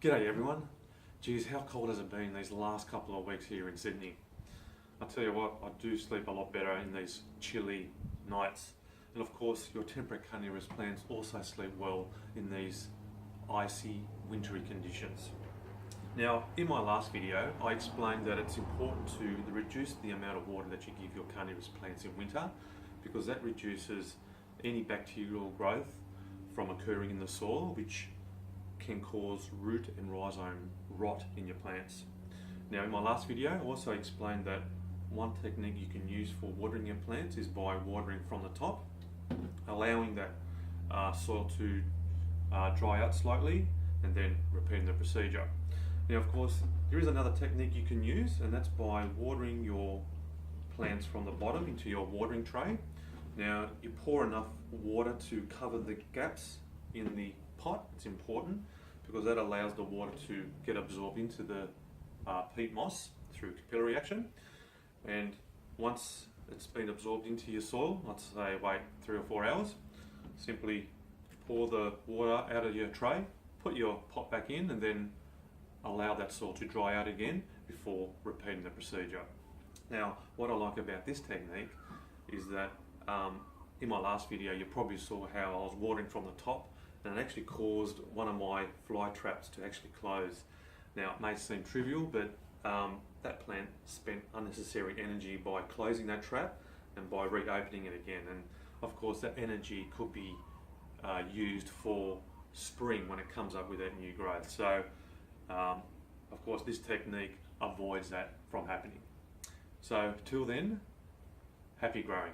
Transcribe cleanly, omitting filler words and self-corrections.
G'day everyone. Geez, how cold has it been these last couple of weeks here in Sydney? I tell you what, I do sleep a lot better in these chilly nights. And of course, your temperate carnivorous plants also sleep well in these icy, wintry conditions. Now, in my last video, I explained that it's important to reduce the amount of water that you give your carnivorous plants in winter, because that reduces any bacterial growth from occurring in the soil, which can cause root and rhizome rot in your plants. Now, in my last video, I also explained that one technique you can use for watering your plants is by watering from the top, allowing that soil to dry out slightly, and then repeating the procedure. Now, of course, there is another technique you can use, and that's by watering your plants from the bottom into your watering tray. Now, you pour enough water to cover the gaps in the pot. It's important because that allows the water to get absorbed into the peat moss through capillary action. And once it's been absorbed into your soil, let's say wait 3 or 4 hours, simply pour the water out of your tray, put your pot back in, and then allow that soil to dry out again before repeating the procedure. Now, what I like about this technique is that in my last video you probably saw how I was watering from the top, and it actually caused one of my fly traps to actually close. Now, it may seem trivial, but that plant spent unnecessary energy by closing that trap and by reopening it again. And of course, that energy could be used for spring when it comes up with that new growth. So, of course, this technique avoids that from happening. So, till then, happy growing.